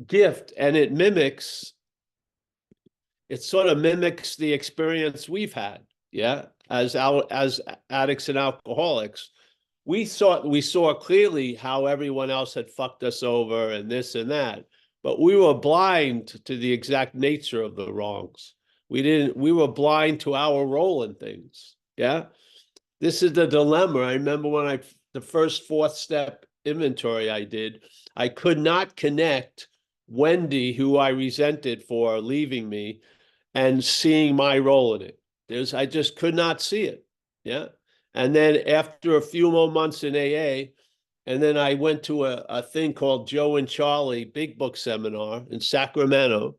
gift, and it sort of mimics the experience we've had, yeah, as addicts and alcoholics. We saw clearly how everyone else had fucked us over and this and that, but we were blind to the exact nature of the wrongs. We were blind to our role in things. Yeah. This is the dilemma. I remember when the first fourth step inventory I did, I could not connect Wendy, who I resented for leaving me, and seeing my role in it. I just could not see it. Yeah. And then after a few more months in AA, and then I went to a thing called Joe and Charlie Big Book Seminar in Sacramento,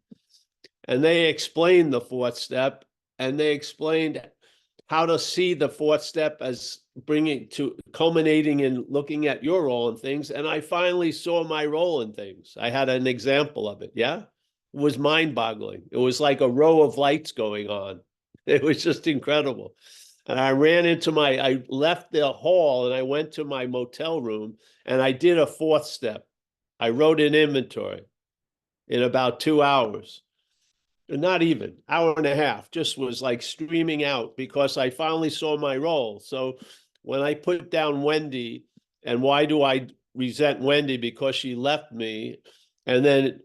and they explained the fourth step, and they explained how to see the fourth step as bringing to culminating in looking at your role in things. And I finally saw my role in things. I had an example of it. Yeah. It was mind boggling. It was like a row of lights going on. It was just incredible. And I left the hall and I went to my motel room and I did a fourth step. I wrote an inventory in about 2 hours. Not even hour and a half, just was like streaming out because I finally saw my role. So when I put down Wendy, and why do I resent Wendy? Because she left me. And then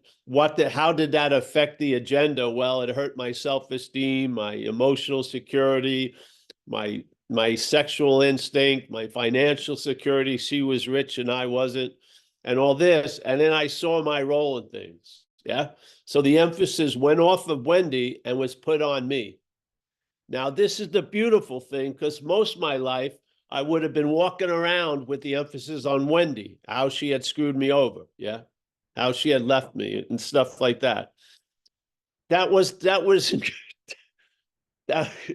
how did that affect the agenda? Well, it hurt my self-esteem, my emotional security, my sexual instinct, my financial security. She was rich and I wasn't, and all this. And then I saw my role in things. Yeah. So the emphasis went off of Wendy and was put on me. Now, this is the beautiful thing, because most of my life, I would have been walking around with the emphasis on Wendy, how she had screwed me over. Yeah. How she had left me and stuff like that. That was that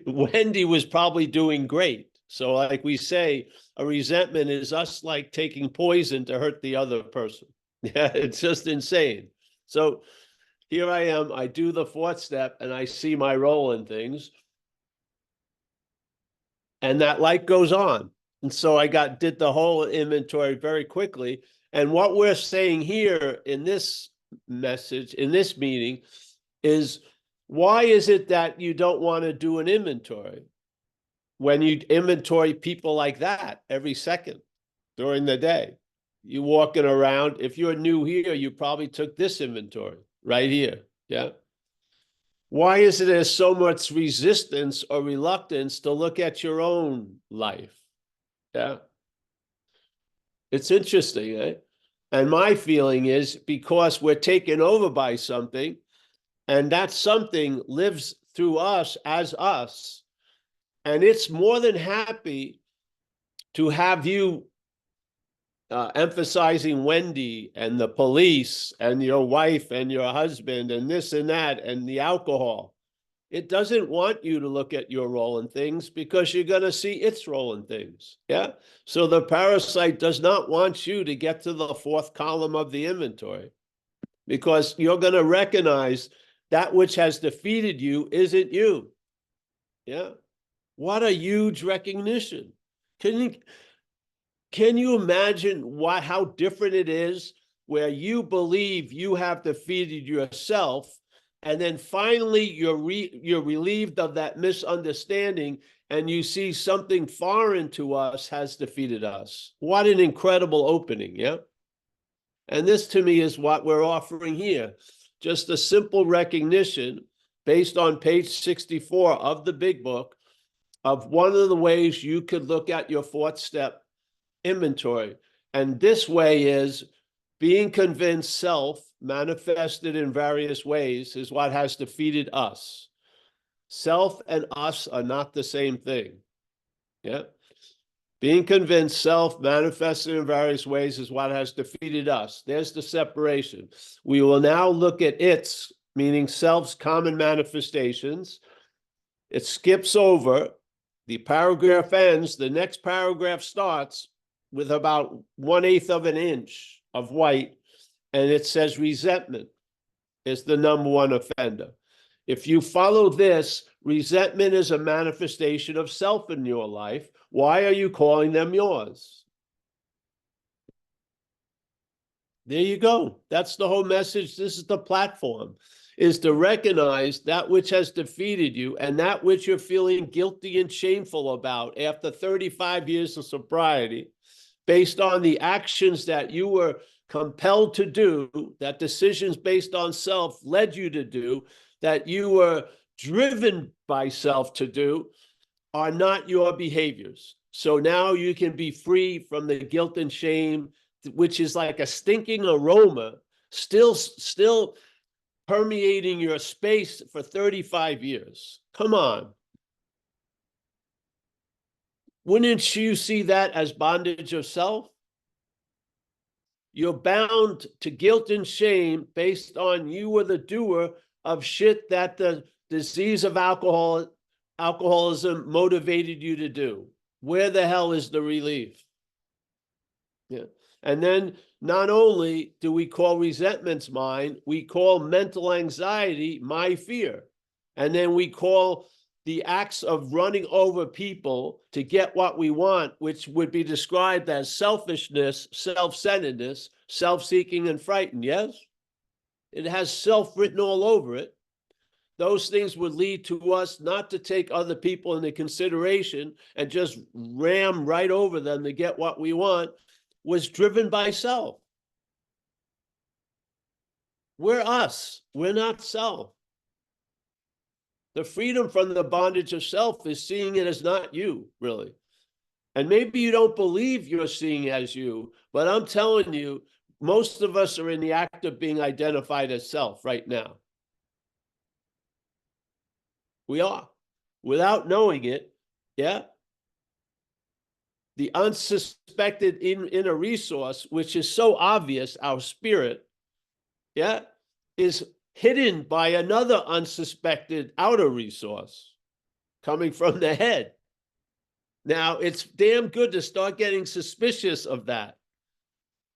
Wendy was probably doing great. So like we say, a resentment is us like taking poison to hurt the other person. Yeah, it's just insane. So here I am, I do the fourth step and I see my role in things. And that light goes on. And so did the whole inventory very quickly. And what we're saying here in this message, in this meeting, is why is it that you don't want to do an inventory when you inventory people like that every second during the day? You walking around, if you're new here, you probably took this inventory right here. Yeah. Why is there so much resistance or reluctance to look at your own life? Yeah. It's interesting, eh? And my feeling is because we're taken over by something, and that something lives through us as us, and it's more than happy to have you emphasizing Wendy and the police and your wife and your husband and this and that and the alcohol. It doesn't want you to look at your role in things because you're going to see its role in things. Yeah. So the parasite does not want you to get to the fourth column of the inventory because you're going to recognize that which has defeated you isn't you. Yeah. What a huge recognition. Can you imagine how different it is where you believe you have defeated yourself, and then finally you're relieved of that misunderstanding and you see something foreign to us has defeated us? What an incredible opening, yeah? And this to me is what we're offering here. Just a simple recognition based on page 64 of the big book of one of the ways you could look at your fourth step inventory. And this way is being convinced self manifested in various ways is what has defeated us. Self and us are not the same thing. Yeah. Being convinced self manifested in various ways is what has defeated us. There's the separation. We will now look at its, meaning self's common manifestations. It skips over. The paragraph ends. The next paragraph starts with about 1/8 of an inch of white, and it says resentment is the number one offender. If you follow this, resentment is a manifestation of self in your life. Why are you calling them yours? There you go. That's the whole message. This is the platform, is to recognize that which has defeated you and that which you're feeling guilty and shameful about after 35 years of sobriety, based on the actions that you were compelled to do, that decisions based on self led you to do, that you were driven by self to do, are not your behaviors. So now you can be free from the guilt and shame, which is like a stinking aroma, still permeating your space for 35 years. Come on. Wouldn't you see that as bondage of self? You're bound to guilt and shame based on you were the doer of shit that the disease of alcoholism motivated you to do. Where the hell is the relief? Yeah. And then not only do we call resentments mine, we call mental anxiety my fear. And then we call the acts of running over people to get what we want, which would be described as selfishness, self-centeredness, self-seeking, and frightened. Yes? It has self written all over it. Those things would lead to us not to take other people into consideration and just ram right over them to get what we want, was driven by self. We're us. We're not self. The freedom from the bondage of self is seeing it as not you, really. And maybe you don't believe you're seeing it as you, but I'm telling you, most of us are in the act of being identified as self right now. We are, without knowing it. Yeah. The unsuspected inner resource, which is so obvious, our spirit, yeah, is hidden by another unsuspected outer resource coming from the head. Now, it's damn good to start getting suspicious of that.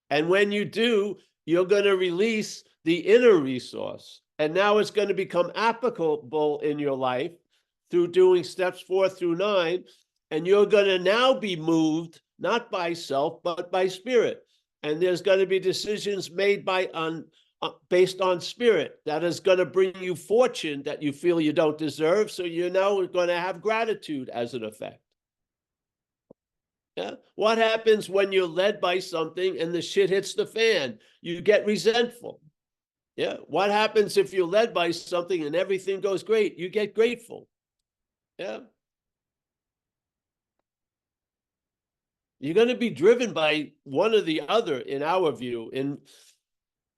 And when you do, you're going to release the inner resource. And now it's going to become applicable in your life through doing steps 4 through 9. And you're going to now be moved, not by self, but by spirit. And there's going to be decisions made based on spirit that is going to bring you fortune that you feel you don't deserve. So you're now going to have gratitude as an effect. Yeah. What happens when you're led by something and the shit hits the fan? You get resentful. Yeah. What happens if you're led by something and everything goes great? You get grateful. Yeah. You're going to be driven by one or the other, in our view. In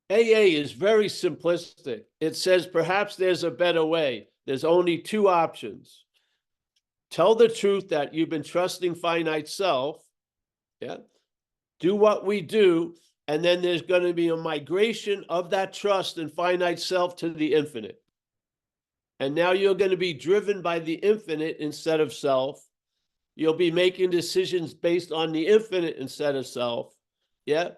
AA is very simplistic. It says, perhaps there's a better way. There's only 2 options. Tell the truth that you've been trusting finite self. Yeah. Do what we do. And then there's going to be a migration of that trust and finite self to the infinite. And now you're going to be driven by the infinite instead of self. You'll be making decisions based on the infinite instead of self. Yeah.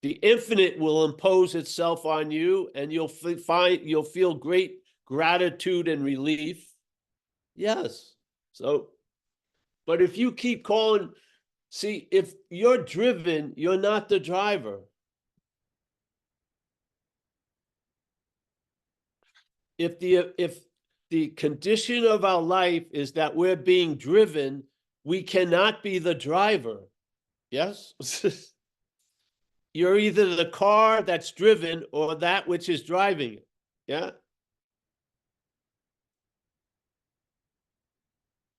The infinite will impose itself on you, and you'll feel great gratitude and relief. Yes. So, but if you keep calling, see, if you're driven, you're not the driver. If the condition of our life is that we're being driven, we cannot be the driver. Yes? You're either the car that's driven or that which is driving it. Yeah?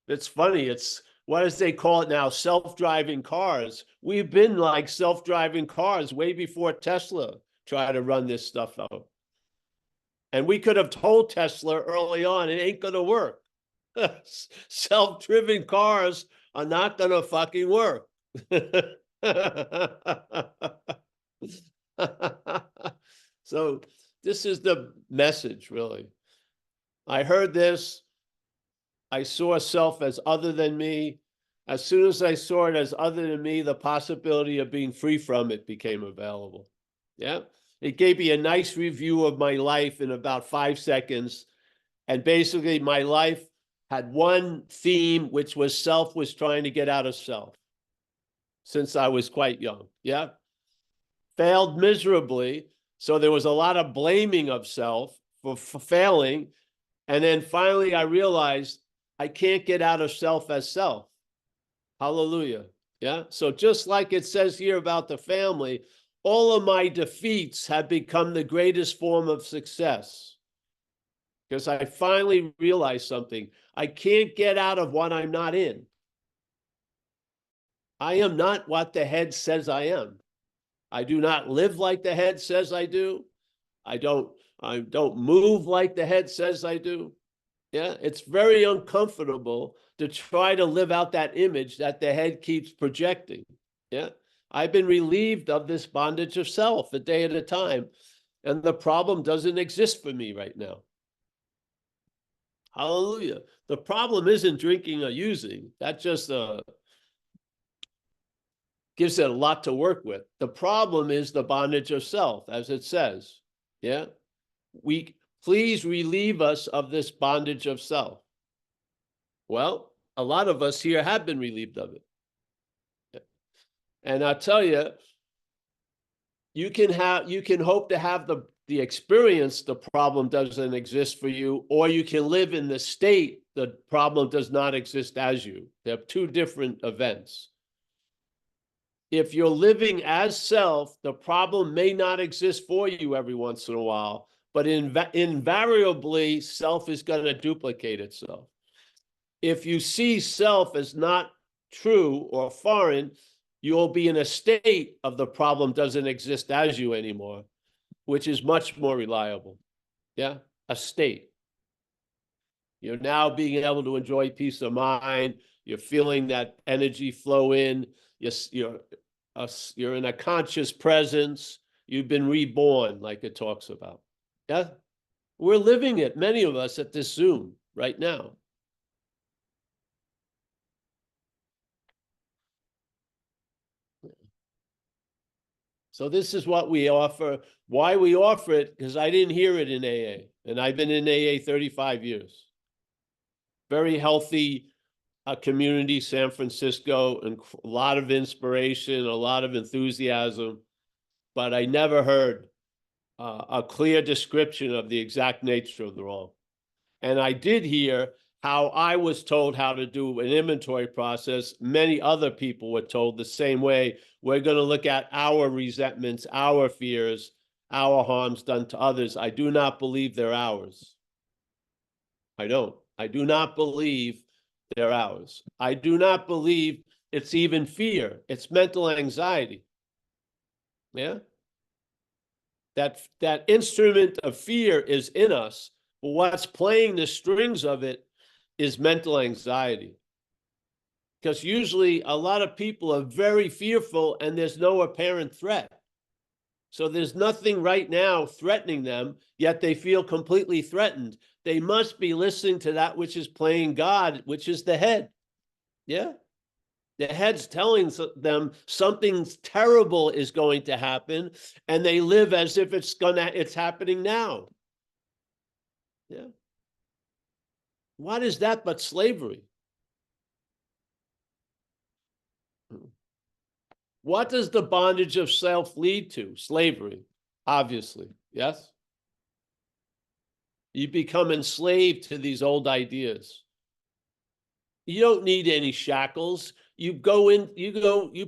It's funny. It's, what does they call it now? Self-driving cars. We've been like self-driving cars way before Tesla tried to run this stuff out. And we could have told Tesla early on, it ain't going to work. Self-driven cars are not going to fucking work. So this is the message, really. I heard this. I saw self as other than me. As soon as I saw it as other than me, the possibility of being free from it became available. Yeah. It gave me a nice review of my life in about 5 seconds. And basically my life had one theme, which was self was trying to get out of self since I was quite young. Yeah. failed miserably. So there was a lot of blaming of self for failing. And then finally I realized I can't get out of self as self. Hallelujah. Yeah. So just like it says here about the family, all of my defeats have become the greatest form of success. Because I finally realized something. I can't get out of what I'm not in. I am not what the head says I am. I do not live like the head says I do. I don't move like the head says I do. Yeah, it's very uncomfortable to try to live out that image that the head keeps projecting. Yeah, I've been relieved of this bondage of self a day at a time, and the problem doesn't exist for me right now. Hallelujah. The problem isn't drinking or using. That just gives it a lot to work with. The problem is the bondage of self, as it says. Yeah, please relieve us of this bondage of self. Well, a lot of us here have been relieved of it. And I'll tell you, you can hope to have the experience the problem doesn't exist for you, or you can live in the state the problem does not exist as you. They're two different events. If you're living as self, the problem may not exist for you every once in a while, but invariably self is going to duplicate itself. If you see self as not true or foreign, you'll be in a state of the problem doesn't exist as you anymore, which is much more reliable. Yeah, a state. You're now being able to enjoy peace of mind. You're feeling that energy flow in. You're in a conscious presence. You've been reborn, like it talks about. Yeah, we're living it, many of us at this Zoom right now. So this is what we offer. Why we offer it, because I didn't hear it in AA, and I've been in AA 35 years. Very healthy community, San Francisco, and a lot of inspiration, a lot of enthusiasm, but I never heard a clear description of the exact nature of the wrong. And I did hear how I was told how to do an inventory process. Many other people were told the same way. We're going to look at our resentments, our fears, our harms done to others. I do not believe they're ours. I don't. I do not believe they're ours. I do not believe it's even fear. It's mental anxiety. Yeah. That instrument of fear is in us, but what's playing the strings of it is mental anxiety. Because usually a lot of people are very fearful and there's no apparent threat. So there's nothing right now threatening them, yet they feel completely threatened. They must be listening to that which is playing God, which is the head. Yeah. The head's telling them something terrible is going to happen, and they live as if it's happening now. Yeah. What is that but slavery? What does the bondage of self lead to? Slavery, obviously. Yes? You become enslaved to these old ideas. You don't need any shackles. You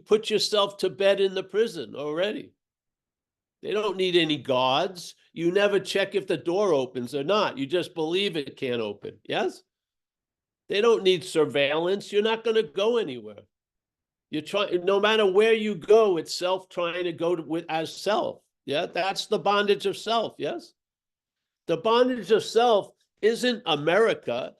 put yourself to bed in the prison already. They don't need any guards. You never check if the door opens or not. You just believe it can't open. Yes? They don't need surveillance. You're not going to go anywhere. No matter where you go, it's self trying to go as self. Yeah, that's the bondage of self. Yes, the bondage of self isn't America.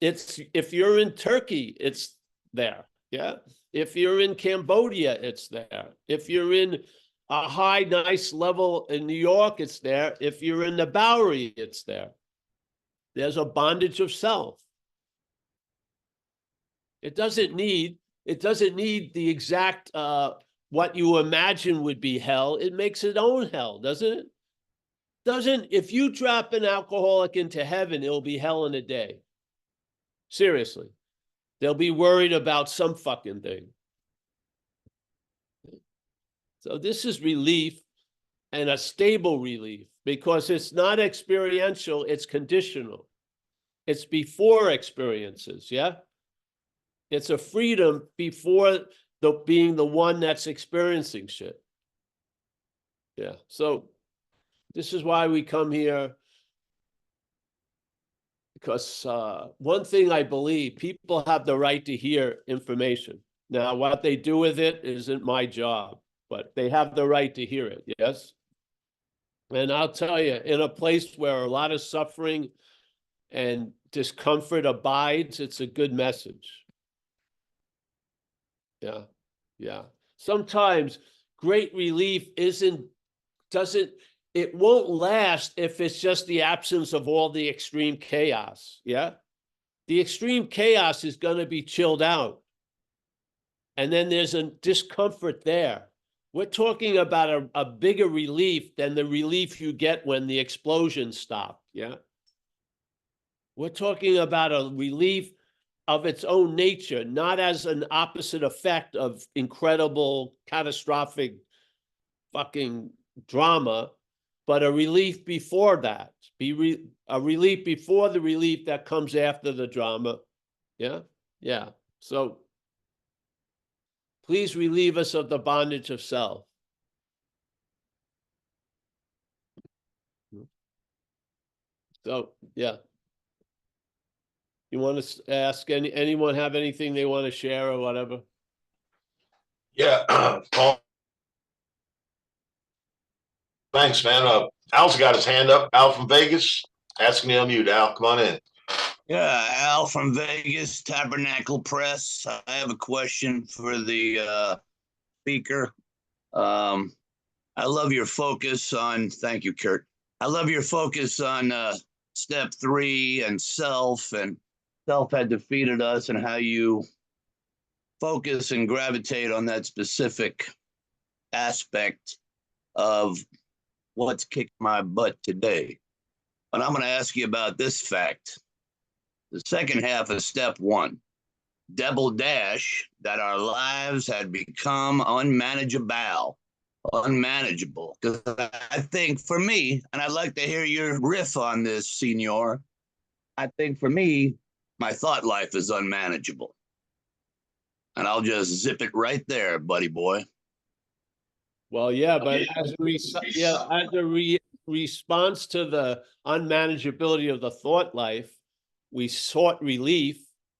It's if you're in Turkey, it's there. Yeah, if you're in Cambodia, it's there. If you're in a high, nice level in New York, it's there. If you're in the Bowery, it's there. There's a bondage of self. It doesn't need the exact what you imagine would be hell. It makes its own hell, doesn't it? If you drop an alcoholic into heaven, it'll be hell in a day. Seriously. They'll be worried about some fucking thing. So this is relief and a stable relief, because it's not experiential, it's conditional. It's before experiences, yeah? It's a freedom before being the one that's experiencing shit. Yeah, so this is why we come here, because one thing I believe, people have the right to hear information. Now, what they do with it isn't my job, but they have the right to hear it, yes? And I'll tell you, in a place where a lot of suffering and discomfort abides, it's a good message. Yeah, yeah. Sometimes great relief it won't last if it's just the absence of all the extreme chaos, yeah? The extreme chaos is going to be chilled out. And then there's a discomfort there. We're talking about a bigger relief than the relief you get when the explosions stop, yeah? We're talking about a relief of its own nature, not as an opposite effect of incredible, catastrophic fucking drama, but a relief before that. A relief before the relief that comes after the drama. Yeah? Yeah. So please relieve us of the bondage of self. So, yeah. You want to ask anyone have anything they want to share or whatever? Yeah, Paul. Thanks, man. Al's got his hand up. Al from Vegas. Asking me to unmute. Al, come on in. Yeah, Al from Vegas, Tabernacle Press. I have a question for the speaker. I love your focus on, thank you, Kurt. I love your focus on step 3 and self had defeated us, and how you focus and gravitate on that specific aspect of what's kicked my butt today. But I'm going to ask you about this fact. The second half of step 1, double dash, that our lives had become unmanageable. Because I think for me, and I'd like to hear your riff on this, Senor, I think for me, my thought life is unmanageable. And I'll just zip it right there, buddy boy. Well, yeah, but as a response to the unmanageability of the thought life, we sought relief,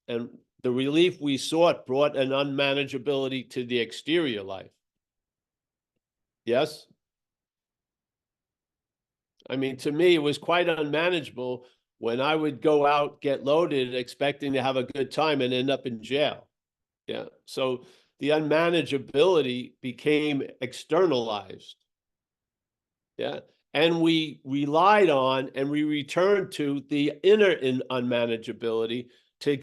and the relief we sought brought an unmanageability to the exterior life. Yes? I mean, to me, it was quite unmanageable when I would go out, get loaded, expecting to have a good time and end up in jail. Yeah. So the unmanageability became externalized. Yeah. And we relied on and we returned to the inner unmanageability to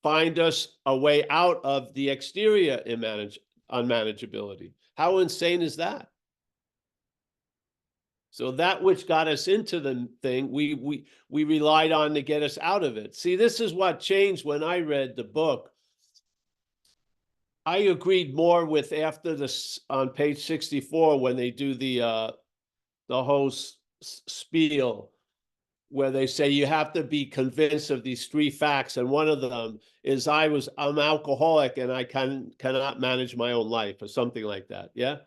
find us a way out of the exterior unmanageability. How insane is that? So that which got us into the thing, we relied on to get us out of it. See, this is what changed when I read the book. I agreed more with after this on page 64 when they do the whole spiel where they say you have to be convinced of these 3 facts, and one of them is I'm alcoholic and I cannot manage my own life, or something like that. Yeah,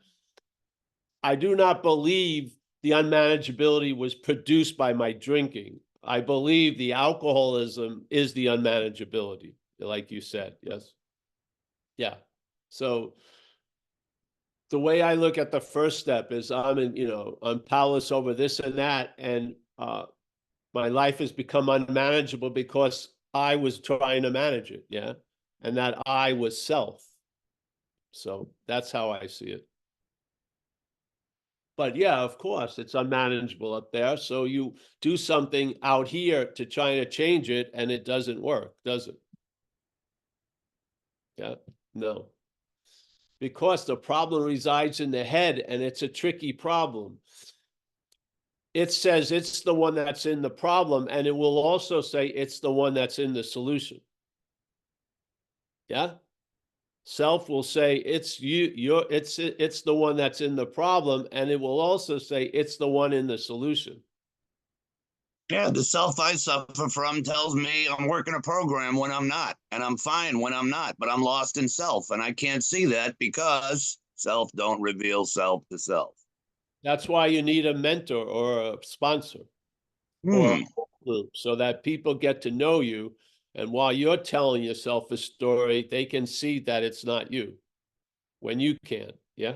I do not believe the unmanageability was produced by my drinking. I believe the alcoholism is the unmanageability, like you said. Yes. Yeah. So the way I look at the first step is I'm powerless over this and that, and my life has become unmanageable because I was trying to manage it. Yeah. And that I was self. So that's how I see it. But yeah, of course, it's unmanageable up there. So you do something out here to try to change it, and it doesn't work, does it? Yeah, no. Because the problem resides in the head, and it's a tricky problem. It says it's the one that's in the problem, and it will also say it's the one that's in the solution. Yeah? Self will say it's it's the one that's in the problem, and it will also say it's the one in the solution. Yeah, the self I suffer from tells me I'm working a program when I'm not, and I'm fine when I'm not, but I'm lost in self, and I can't see that because self don't reveal self to self. That's why you need a mentor or a sponsor or a group, so that people get to know you. And while you're telling yourself a story, they can see that it's not you when you can. Yeah.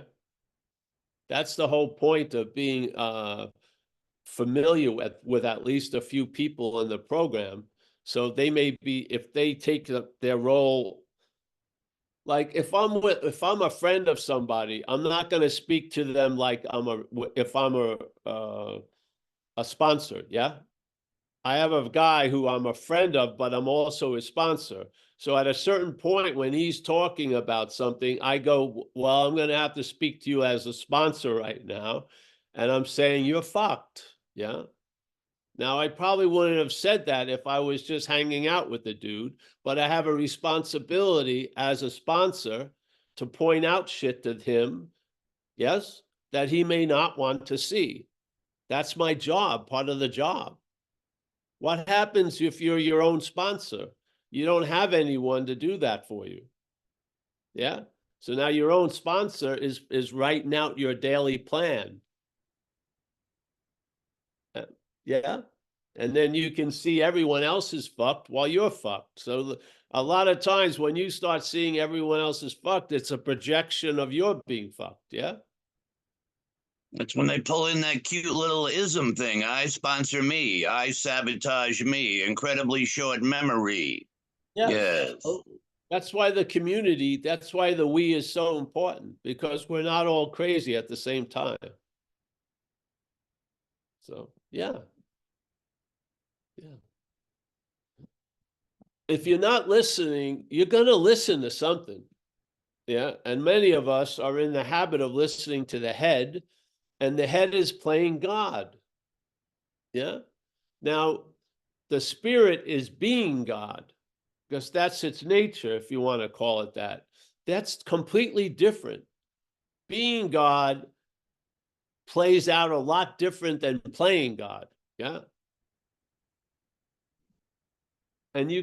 That's the whole point of being familiar with at least a few people in the program. So they may be, if they take their role, like if I'm a friend of somebody, I'm not going to speak to them like if I'm a sponsor. Yeah. I have a guy who I'm a friend of, but I'm also a sponsor. So at a certain point when he's talking about something, I go, well, I'm going to have to speak to you as a sponsor right now. And I'm saying, you're fucked. Yeah. Now, I probably wouldn't have said that if I was just hanging out with the dude, but I have a responsibility as a sponsor to point out shit to him, yes, that he may not want to see. That's my job, part of the job. What happens if you're your own sponsor? You don't have anyone to do that for you. Yeah. So now your own sponsor is writing out your daily plan. Yeah. And then you can see everyone else is fucked while you're fucked. So a lot of times when you start seeing everyone else is fucked, it's a projection of your being fucked. Yeah. That's when they pull in that cute little ism thing. I sponsor me. I sabotage me. Incredibly short memory. Yes. Oh, that's why that's why the we is so important, because we're not all crazy at the same time. So, yeah. Yeah. If you're not listening, you're going to listen to something. Yeah. And many of us are in the habit of listening to the head, and the head is playing God. Yeah. Now, the spirit is being God, because that's its nature, if you want to call it that. That's completely different. Being God plays out a lot different than playing God. Yeah. And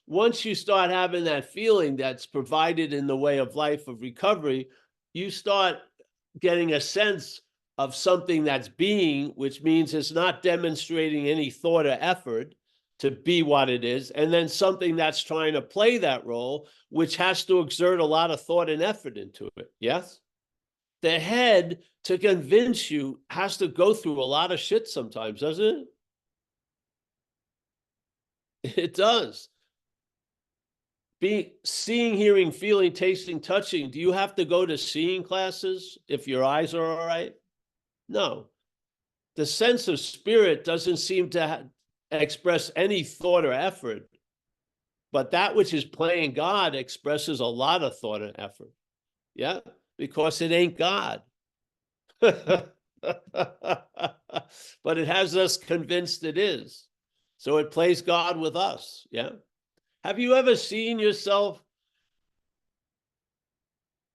once you start having that feeling that's provided in the way of life of recovery, you start getting a sense of something that's being, which means it's not demonstrating any thought or effort to be what it is, and then something that's trying to play that role, which has to exert a lot of thought and effort into it. Yes? The head, to convince you, has to go through a lot of shit sometimes, doesn't it? It does. Seeing, hearing, feeling, tasting, touching. Do you have to go to seeing classes if your eyes are all right? No. The sense of spirit doesn't seem to express any thought or effort, but that which is playing God expresses a lot of thought and effort. Yeah, because it ain't God. But it has us convinced it is. So it plays God with us. Yeah. Have you ever seen yourself?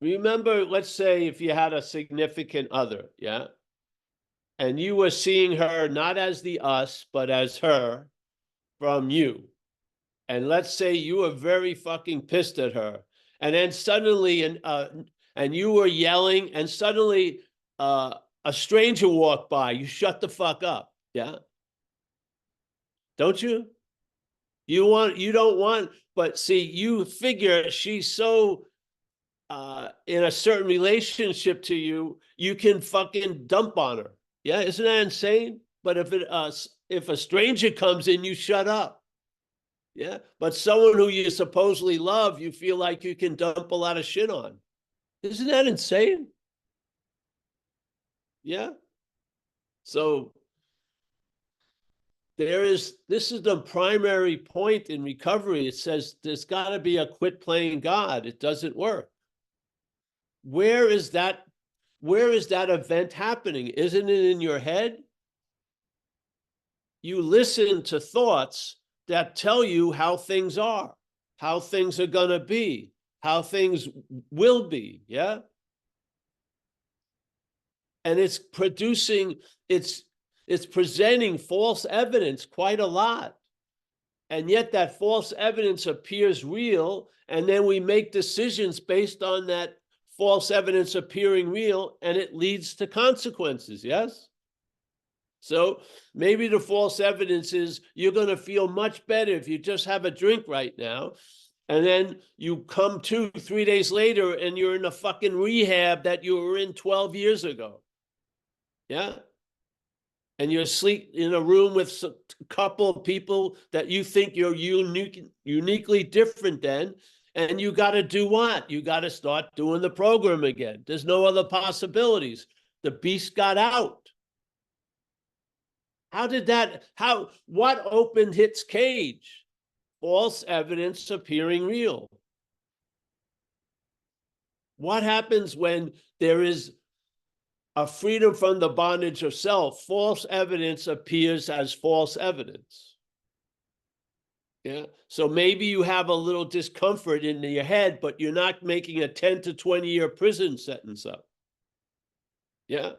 Remember, let's say if you had a significant other, yeah, and you were seeing her not as the us, but as her from you. And let's say you were very fucking pissed at her. And then suddenly, and you were yelling, and suddenly a stranger walked by. You shut the fuck up. Yeah. Don't you? You don't want, but see, you figure she's so in a certain relationship to you, you can fucking dump on her. Yeah, isn't that insane? But if a stranger comes in, you shut up. Yeah, but someone who you supposedly love, you feel like you can dump a lot of shit on. Isn't that insane? Yeah. So this is the primary point in recovery. It says there's got to be a quit playing God. It doesn't work. Where is that event happening? Isn't it in your head? You listen to thoughts that tell you how things are going to be. how things will be, yeah? And it's producing, it's presenting false evidence quite a lot. And yet that false evidence appears real, and then we make decisions based on that false evidence appearing real, and it leads to consequences, yes? So maybe the false evidence is you're going to feel much better if you just have a drink right now. And then you come 2-3 days later and you're in a fucking rehab that you were in 12 years ago. Yeah. And you're asleep in a room with a couple of people that you think you're uniquely different than. And you got to do what? You got to start doing the program again. There's no other possibilities. The beast got out. How did that, what opened its cage? False evidence appearing real. What happens when there is a freedom from the bondage of self? False evidence appears as false evidence. Yeah. So maybe you have a little discomfort in your head, but you're not making a 10 to 20 year prison sentence up. Yeah.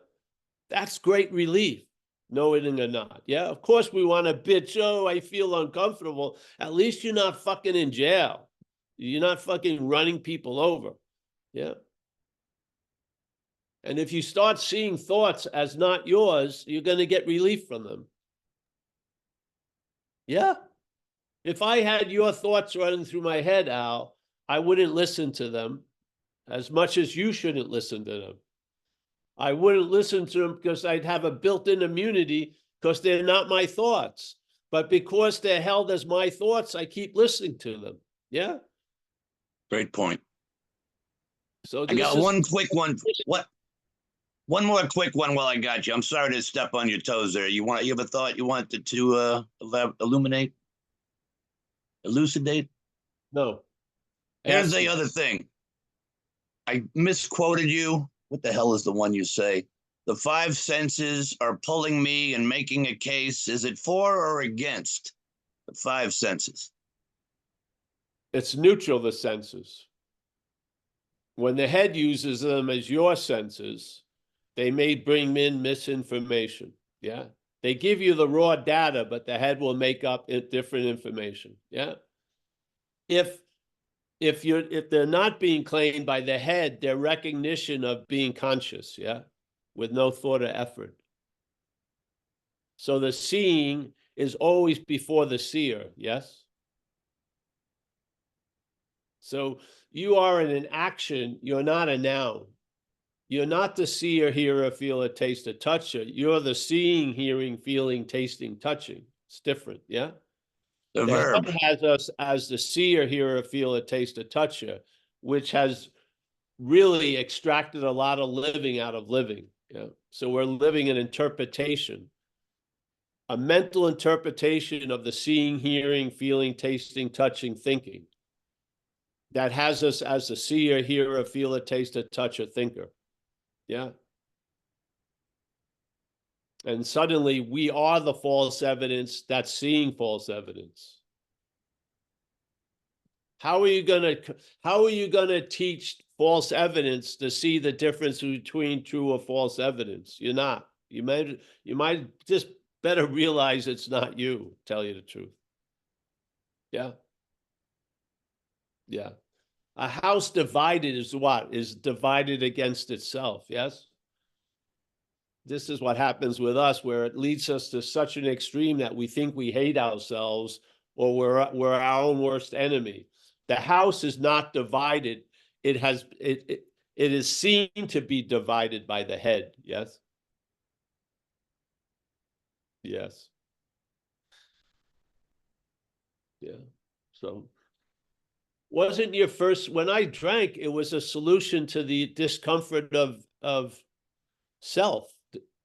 That's great relief, knowing or not. Yeah. Of course, we want to bitch. Oh, I feel uncomfortable. At least you're not fucking in jail. You're not fucking running people over. Yeah. And if you start seeing thoughts as not yours, you're going to get relief from them. Yeah. If I had your thoughts running through my head, Al, I wouldn't listen to them as much as you shouldn't listen to them. I wouldn't listen to them because I'd have a built-in immunity because they're not my thoughts. But because they're held as my thoughts, I keep listening to them. Yeah. Great point. So I got one quick one. What? One more quick one while I got you. I'm sorry to step on your toes there. You have a thought you wanted to illuminate? Elucidate? No. Here's the other thing. I misquoted you. What the hell is the one you say? The five senses are pulling me and making a case. Is it for or against the five senses? It's neutral, the senses. When the head uses them as your senses, they may bring in misinformation. Yeah. They give you the raw data, but the head will make up different information. Yeah. If they're not being claimed by the head, their recognition of being conscious, yeah, with no thought or effort. So the seeing is always before the seer, yes? So you are in an action, you're not a noun. You're not the seer, hearer, feeler, taster, toucher. You're the seeing, hearing, feeling, tasting, touching. It's different, yeah? The verb head has us as the seer, hearer, feeler, taster, toucher, which has really extracted a lot of living out of living. Yeah. So we're living an interpretation, a mental interpretation of the seeing, hearing, feeling, tasting, touching, thinking that has us as the seer, hearer, feeler, taster, toucher, thinker. Yeah. And suddenly we are the false evidence that's seeing false evidence. How are you gonna teach false evidence to see the difference between true or false evidence? You're not. You might just better realize it's not you, tell you the truth. Yeah. Yeah. A house divided is what? Is divided against itself, yes? This is what happens with us, where it leads us to such an extreme that we think we hate ourselves or we're our own worst enemy. The house is not divided. It is seen to be divided by the head. Yes. Yes. Yeah. So wasn't your first, when I drank, it was a solution to the discomfort of self.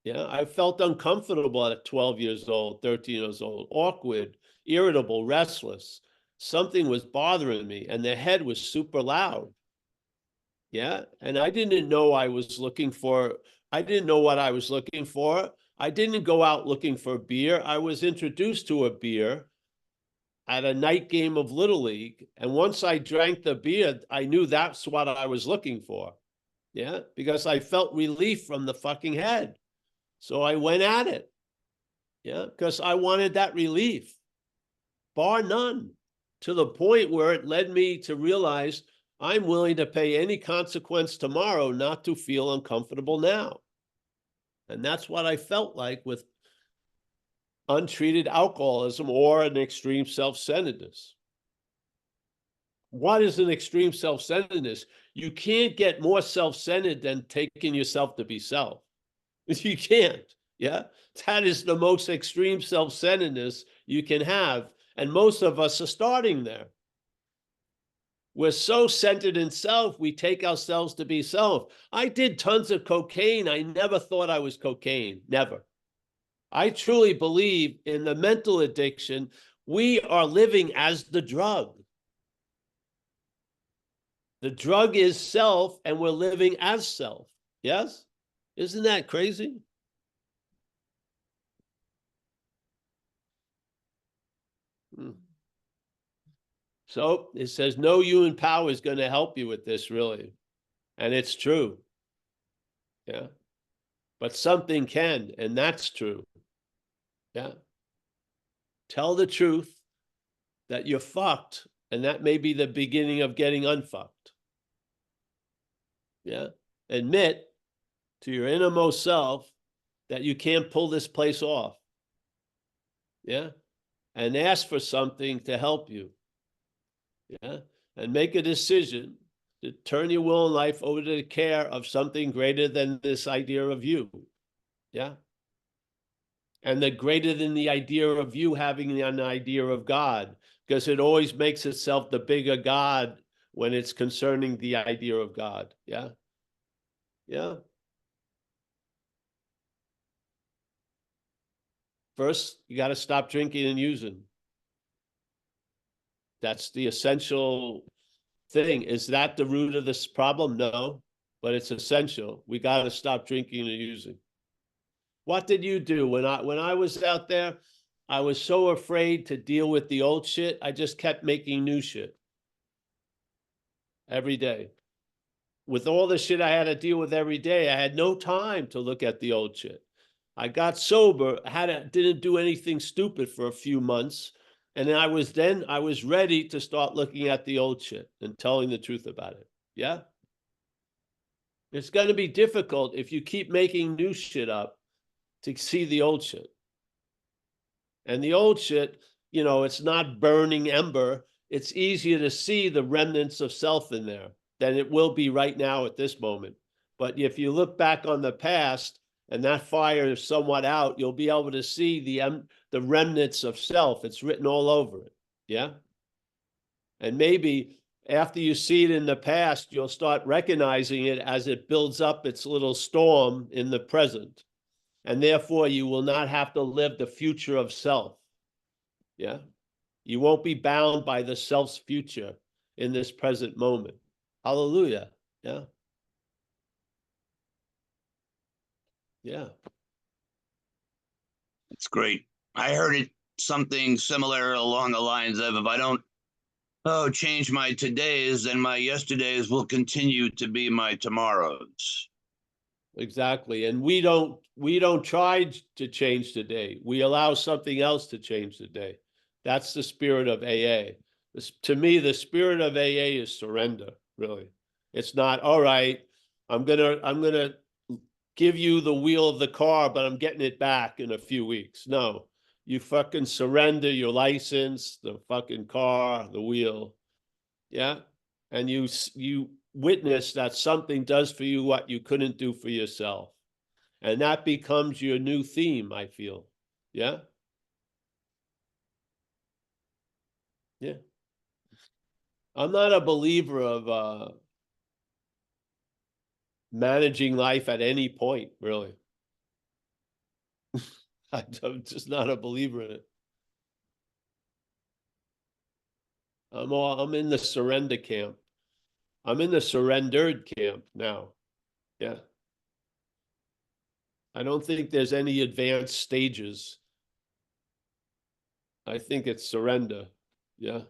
Yeah. I felt uncomfortable at 12 years old, 13 years old, awkward, irritable, restless. Something was bothering me and the head was super loud. Yeah. And I didn't know I was looking for, I didn't know what I was looking for. I didn't go out looking for beer. I was introduced to a beer. at a night game of Little League. And once I drank the beer, I knew that's what I was looking for. Yeah, because I felt relief from the fucking head. So I went at it. Yeah, because I wanted that relief, bar none, to the point where it led me to realize I'm willing to pay any consequence tomorrow not to feel uncomfortable now. And that's what I felt like with untreated alcoholism or an extreme self-centeredness. What is an extreme self-centeredness? You can't get more self-centered than taking yourself to be self. You can't. Yeah. That is the most extreme self-centeredness you can have. And most of us are starting there. We're so centered in self, we take ourselves to be self. I did tons of cocaine. I never thought I was cocaine. Never. I truly believe in the mental addiction. We are living as the drug. The drug is self, and we're living as self. Yes? Isn't that crazy? So it says no human power is going to help you with this, really. And it's true. Yeah. But something can, and that's true. Yeah. Tell the truth that you're fucked, and that may be the beginning of getting unfucked. Yeah. Admit to your innermost self that you can't pull this place off. Yeah. And ask for something to help you. Yeah. And make a decision to turn your will and life over to the care of something greater than this idea of you. Yeah. And the greater than the idea of you having an idea of God, because it always makes itself the bigger God when it's concerning the idea of God. Yeah. Yeah. First, you got to stop drinking and using. That's the essential thing. Is that the root of this problem? No, but it's essential. We got to stop drinking and using. What did you do when I was out there? I was so afraid to deal with the old shit. I just kept making new shit every day. With all the shit I had to deal with every day, I had no time to look at the old shit. I got sober, didn't do anything stupid for a few months. And I was ready to start looking at the old shit and telling the truth about it. Yeah. It's going to be difficult if you keep making new shit up to see the old shit. And the old shit, it's not burning ember. It's easier to see the remnants of self in there than it will be right now at this moment. But if you look back on the past and that fire is somewhat out, you'll be able to see the remnants of self. It's written all over it. Yeah. And maybe after you see it in the past, you'll start recognizing it as it builds up its little storm in the present. And therefore, you will not have to live the future of self. Yeah. You won't be bound by the self's future in this present moment. Hallelujah. Yeah. Yeah. It's great. I heard it something similar along the lines of if I don't change my todays, then my yesterdays will continue to be my tomorrows. Exactly. And we don't try to change today. We allow something else to change today. That's the spirit of AA. To me, the spirit of AA is surrender, really. It's not, all right, I'm gonna give you the wheel of the car, but I'm getting it back in a few weeks. No, you fucking surrender your license, the fucking car, the wheel. Yeah. And you witness that something does for you what you couldn't do for yourself. And that becomes your new theme, I feel. Yeah. Yeah. I'm not a believer of managing life at any point, really. I'm just not a believer in it. I'm in the surrender camp. I'm in the surrendered camp now. Yeah. I don't think there's any advanced stages. I think it's surrender. Yeah.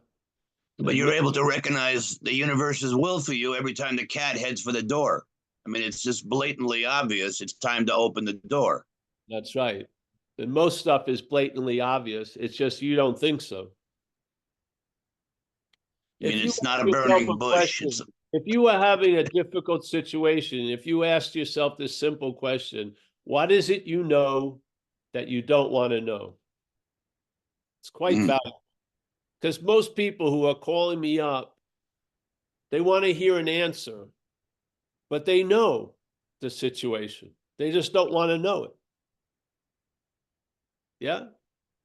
But you're able to recognize the universe's will for you every time the cat heads for the door. I mean, it's just blatantly obvious. It's time to open the door. That's right. And most stuff is blatantly obvious. It's just you don't think so. I mean, If you it's not ask a yourself burning a bush. question, if you were having a difficult situation, if you asked yourself this simple question, what is it you know that you don't want to know? It's quite valuable. Because most people who are calling me up, they want to hear an answer, but they know the situation. They just don't want to know it. Yeah.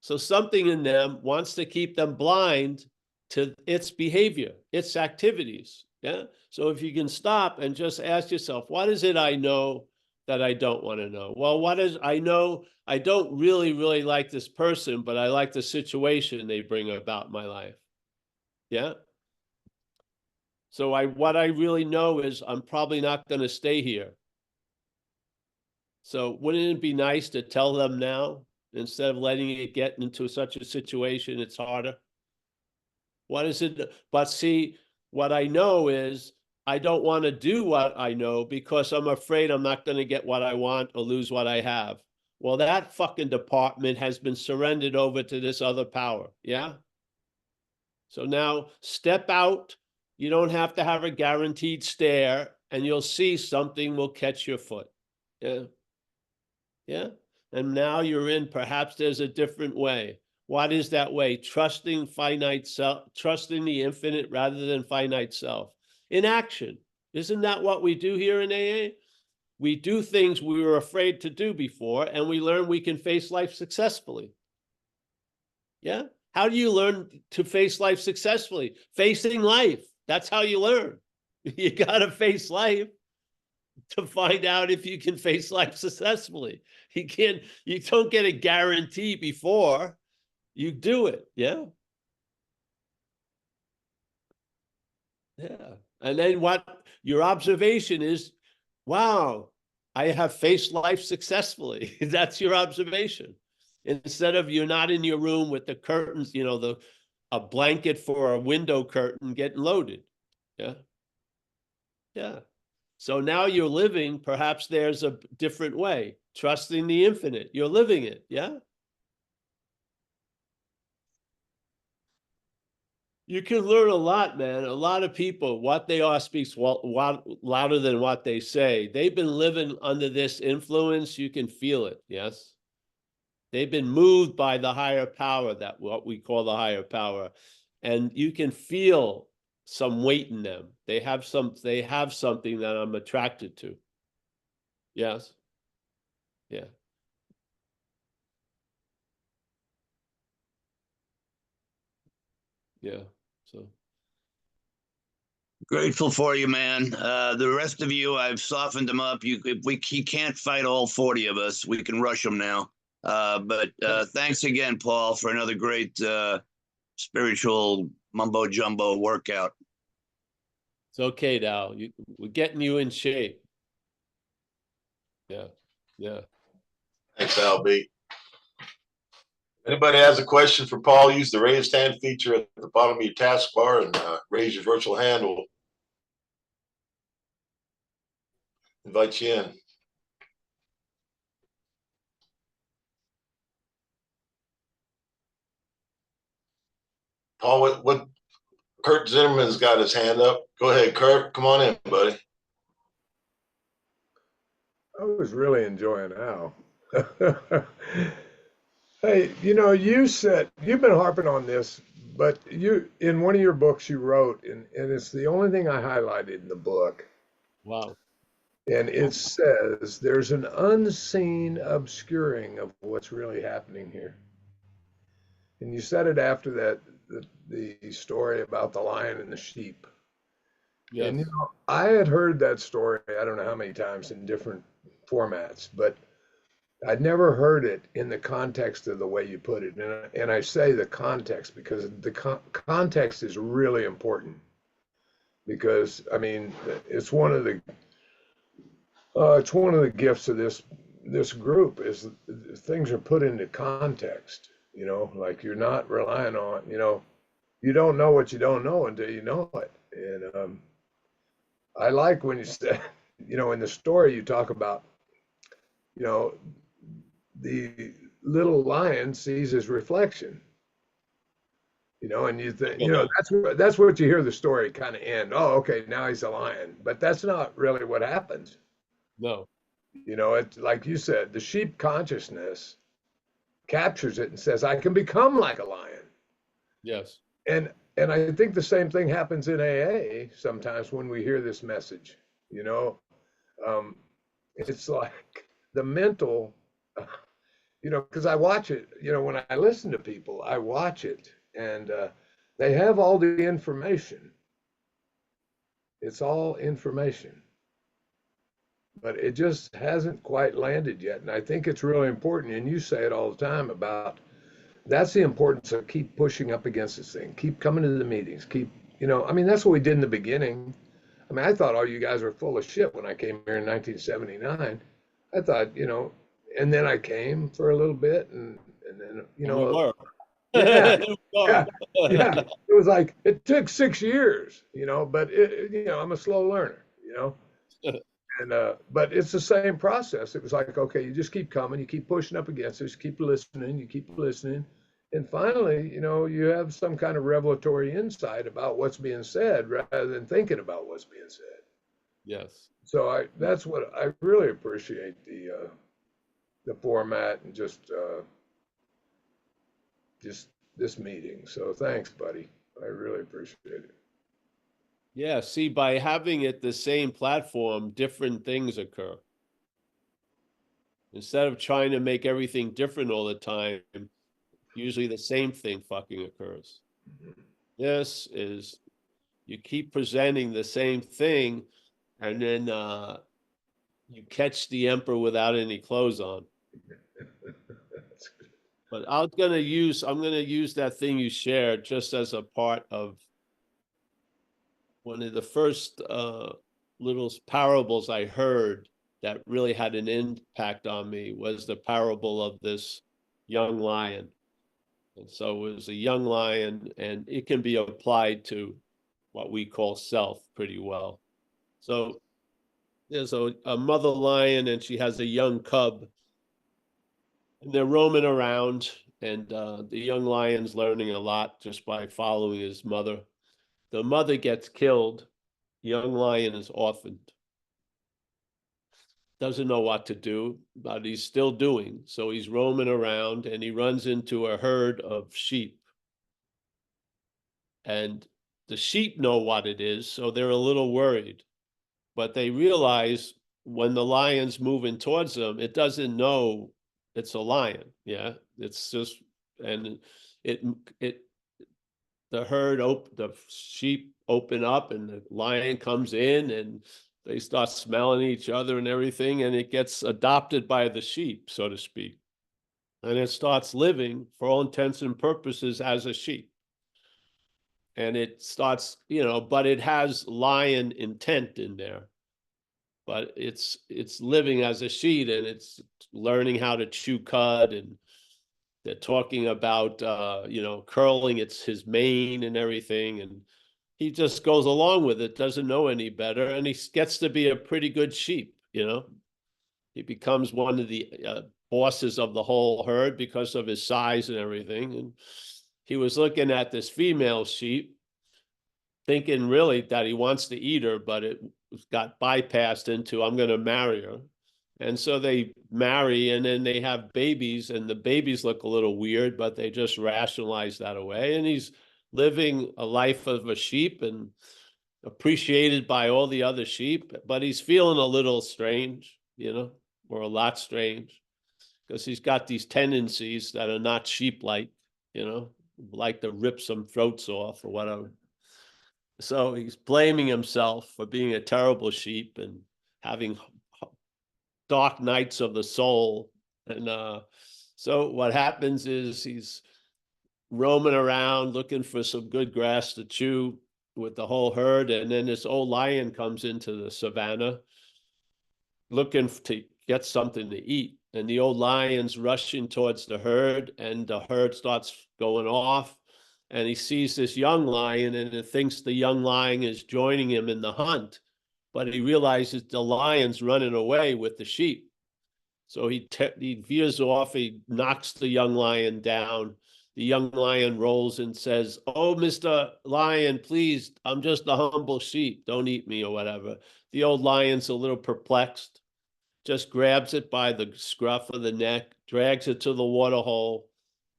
So something in them wants to keep them blind to its behavior, its activities. Yeah. So if you can stop and just ask yourself, what is it I know that I don't want to know? Well, what is, I know I don't really like this person, but I like the situation they bring about in my life. Yeah. So what I really know is I'm probably not going to stay here. So wouldn't it be nice to tell them now instead of letting it get into such a situation? It's harder. What is it? But see, what I know is I don't want to do what I know because I'm afraid I'm not going to get what I want or lose what I have. Well, that fucking department has been surrendered over to this other power. Yeah. So now step out. You don't have to have a guaranteed stare, and you'll see something will catch your foot. Yeah. Yeah. And now you're in, perhaps there's a different way. What is that way? Trusting finite self, trusting the infinite rather than finite self. In action. Isn't that what we do here in AA? We do things we were afraid to do before, and we learn we can face life successfully. Yeah. How do you learn to face life successfully? Facing life. That's how you learn. You got to face life to find out if you can face life successfully. You don't get a guarantee before you do it. Yeah. Yeah. And then what your observation is, wow, I have faced life successfully. That's your observation. Instead of you're not in your room with the curtains, a blanket for a window curtain getting loaded. Yeah. Yeah. So now you're living, perhaps there's a different way, trusting the infinite. You're living it. Yeah. You can learn a lot, man. A lot of people, what they are speaks louder than what they say. They've been living under this influence. You can feel it. Yes. They've been moved by the higher power, that what we call the higher power. And you can feel some weight in them. They have something that I'm attracted to. Yes. Yeah. Yeah. So Grateful for you, man. The rest of you, I've softened them up. He can't fight all 40 of us. We can rush them now. But thanks again, Paul, for another great spiritual mumbo jumbo workout. it's okay, Dal. We're getting you in shape. Yeah. Yeah. Thanks, Al B. Anybody has a question for Paul, use the raised hand feature at the bottom of your taskbar and raise your virtual hand. We'll invite you in. Paul, what Kurt Zimmerman's got his hand up. Go ahead, Kurt. Come on in, buddy. I was really enjoying Al. Hey, you've been harping on this, but in one of your books you wrote, and it's the only thing I highlighted in the book, Wow. and it says there's an unseen obscuring of what's really happening here. And you said it after that, the story about the lion and the sheep. Yes. And I had heard that story, I don't know how many times in different formats, but I'd never heard it in the context of the way you put it. And I say the context because the context is really important. Because I mean, it's one of the gifts of this group is things are put into context. Like you're not relying on you don't know what you don't know until you know it. And I like when you said, in the story you talk about, you know, the little lion sees his reflection, and you think, that's what you hear the story kind of end. Oh, okay, now he's a lion, but that's not really what happens. No. It's like you said, the sheep consciousness captures it and says, I can become like a lion. Yes. And I think the same thing happens in AA sometimes when we hear this message. Um, it's like the mental, because I watch it. When I listen to people, I watch it, and they have all the information. It's all information, but it just hasn't quite landed yet. And I think it's really important. And you say it all the time about that's the importance of keep pushing up against this thing, keep coming to the meetings, that's what we did in the beginning. I mean, I thought all you guys were full of shit when I came here in 1979. I thought, and then I came for a little bit, and then, We were. yeah, We were. yeah, yeah. It was like it took 6 years, but I'm a slow learner, and but it's the same process. It was like, okay, you just keep coming, you keep pushing up against this, you keep listening, and finally, you have some kind of revelatory insight about what's being said rather than thinking about what's being said. Yes. So that's what I really appreciate the format and just this meeting. So thanks, buddy. I really appreciate it. Yeah. See, by having it the same platform, different things occur. Instead of trying to make everything different all the time, usually the same thing fucking occurs. This is, you keep presenting the same thing, and then you catch the emperor without any clothes on. But I'm gonna use that thing you shared just as a part of one of the first little parables I heard that really had an impact on me was the parable of this young lion. And so it was a young lion, and it can be applied to what we call self pretty well. So there's a mother lion, and she has a young cub, and they're roaming around, and the young lion's learning a lot just by following his mother. The mother gets killed. Young lion is orphaned. Doesn't know what to do, but he's still doing. So he's roaming around, and he runs into a herd of sheep. And the sheep know what it is, so they're a little worried. But they realize when the lion's moving towards them, it doesn't know it's a lion. Yeah, it's just, and it the sheep open up, and the lion comes in, and they start smelling each other and everything, and it gets adopted by the sheep, so to speak. And it starts living, for all intents and purposes, as a sheep. And it starts, but it has lion intent in there. But it's living as a sheep, and it's learning how to chew cud, and they're talking about curling his mane and everything, and he just goes along with it, doesn't know any better, and he gets to be a pretty good sheep. He becomes one of the bosses of the whole herd because of his size and everything. And he was looking at this female sheep, thinking really that he wants to eat her, but it got bypassed into, I'm going to marry her. And so they marry, and then they have babies, and the babies look a little weird, but they just rationalize that away. And he's living a life of a sheep and appreciated by all the other sheep, but he's feeling a little strange, or a lot strange, because he's got these tendencies that are not sheep-like, like to rip some throats off or whatever. So he's blaming himself for being a terrible sheep and having dark nights of the soul. And so what happens is he's roaming around looking for some good grass to chew with the whole herd. And then this old lion comes into the savannah looking to get something to eat. And the old lion's rushing towards the herd, and the herd starts going off. and he sees this young lion, and he thinks the young lion is joining him in the hunt, but he realizes the lion's running away with the sheep. So he veers off, he knocks the young lion down. The young lion rolls and says, "Oh, Mr. Lion, please, I'm just a humble sheep. Don't eat me," or whatever. The old lion's a little perplexed, just grabs it by the scruff of the neck, drags it to the water hole,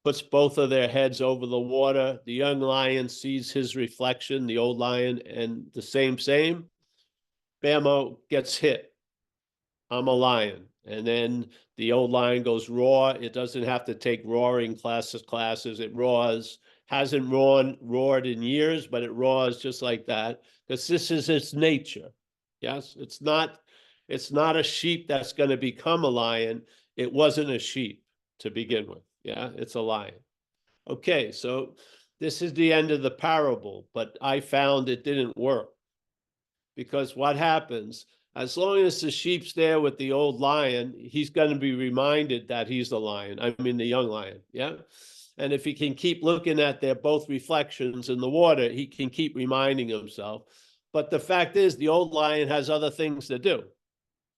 puts both of their heads over the water. The young lion sees his reflection, the old lion, and the same. Bammo gets hit. I'm a lion. And then the old lion goes roar. It doesn't have to take roaring classes. It roars. Hasn't roared in years, but it roars just like that, because this is its nature. Yes, it's not a sheep that's going to become a lion. It wasn't a sheep to begin with. Yeah, it's a lion. Okay, so this is the end of the parable, but I found it didn't work. Because what happens, as long as the sheep's there with the old lion, he's going to be reminded that he's the lion. I mean, the young lion. Yeah. And if he can keep looking at their both reflections in the water, he can keep reminding himself. But the fact is, the old lion has other things to do.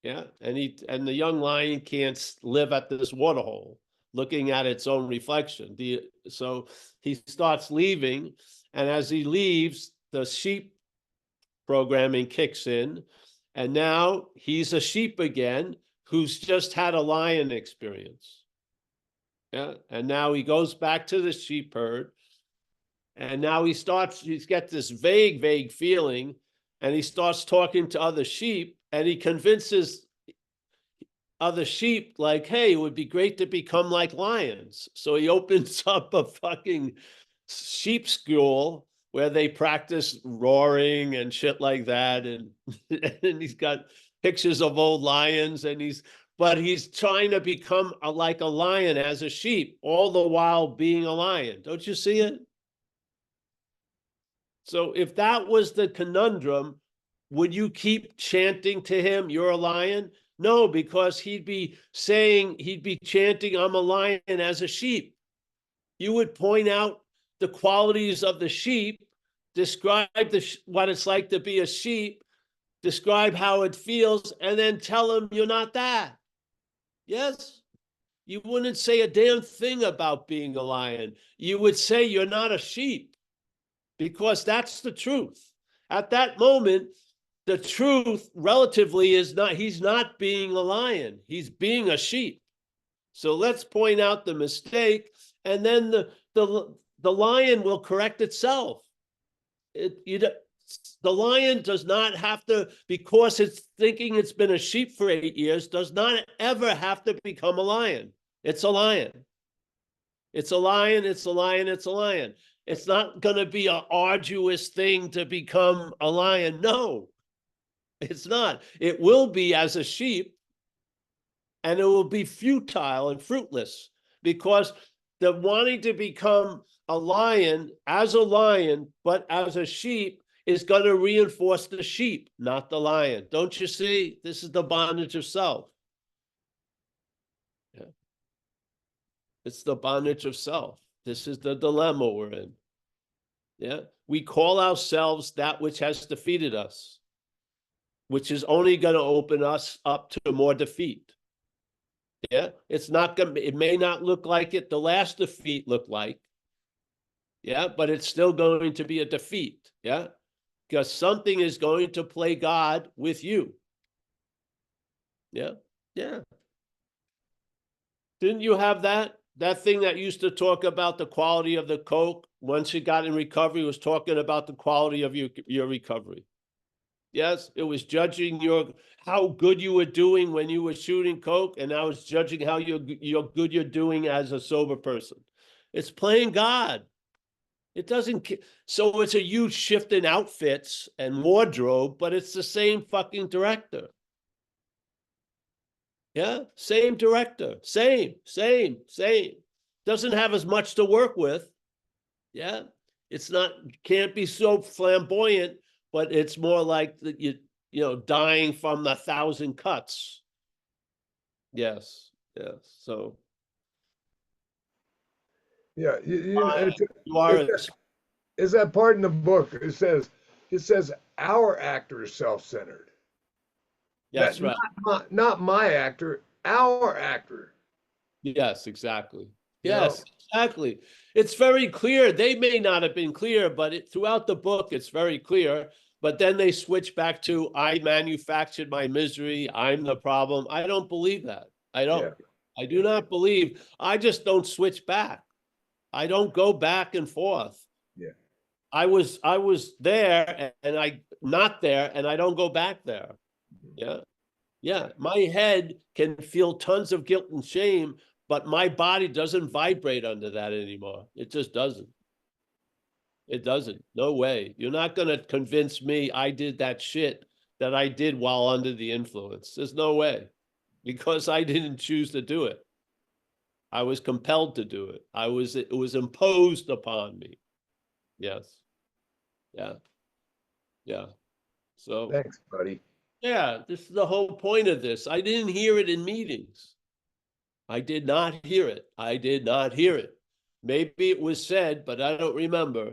Yeah. And the young lion can't live at this water hole looking at its own reflection. So he starts leaving. And as he leaves, the sheep programming kicks in, and now he's a sheep again who's just had a lion experience. Yeah, and now he goes back to the sheep herd, and now he's got this vague feeling, and he starts talking to other sheep, and he convinces other sheep, like, hey, it would be great to become like lions. So he opens up a fucking sheep school where they practice roaring and shit like that. And, and he's got pictures of old lions, and but he's trying to become like a lion as a sheep, all the while being a lion. Don't you see it? So if that was the conundrum, would you keep chanting to him, "You're a lion"? No, because he'd be chanting, "I'm a lion" as a sheep. You would point out the qualities of the sheep, describe what it's like to be a sheep, describe how it feels, and then tell him you're not that. Yes? You wouldn't say a damn thing about being a lion. You would say you're not a sheep, because that's the truth. At that moment, the truth relatively is he's not being a lion. He's being a sheep. So let's point out the mistake, and then the lion will correct itself. The lion does not have to, because it's thinking it's been a sheep for 8 years, does not ever have to become a lion. It's a lion. It's a lion, it's a lion, it's a lion. It's not going to be an arduous thing to become a lion. No, it's not. It will be as a sheep, and it will be futile and fruitless, because the wanting to become a lion, but as a sheep, is going to reinforce the sheep, not the lion. Don't you see? This is the bondage of self. Yeah. It's the bondage of self. This is the dilemma we're in. Yeah. We call ourselves that which has defeated us, which is only going to open us up to more defeat. Yeah, it's not going to, it may not look like it the last defeat looked like. Yeah, but it's still going to be a defeat. Yeah, because something is going to play God with you. Yeah, yeah. Didn't you have that thing that used to talk about the quality of the Coke? Once you got in recovery, was talking about the quality of your recovery. Yes, it was judging how good you were doing when you were shooting Coke, and now it's judging how good you're doing as a sober person. It's playing God. It doesn't. So it's a huge shift in outfits and wardrobe, but it's the same fucking director. Yeah, same director, same. Doesn't have as much to work with. Yeah, it's not, can't be so flamboyant, but it's more like you know, dying from 1,000 cuts. Yes. So Yeah, you are is that part in the book. It says our actor is self-centered. That's That right. not my actor, our actor. Yes, exactly. You know, Yes, exactly. It's very clear. They may not have been clear, but throughout the book, it's very clear. But then they switch back to, I manufactured my misery. I'm the problem. I don't believe that. I don't. yeah, I do not believe. I just don't switch back. I don't go back and forth. yeah. I was there and I not there and I don't go back there. Yeah. Yeah. My head can feel tons of guilt and shame, but my body doesn't vibrate under that anymore. It just doesn't. It doesn't. No way. You're not going to convince me I did that shit that I did while under the influence. There's no way, because I didn't choose to do it. I was compelled to do it. It was imposed upon me. Yes. Yeah. Yeah. So, Thanks, buddy. yeah, this is the whole point of this. I didn't hear it in meetings. I did not hear it. I did not hear it. Maybe it was said, but I don't remember.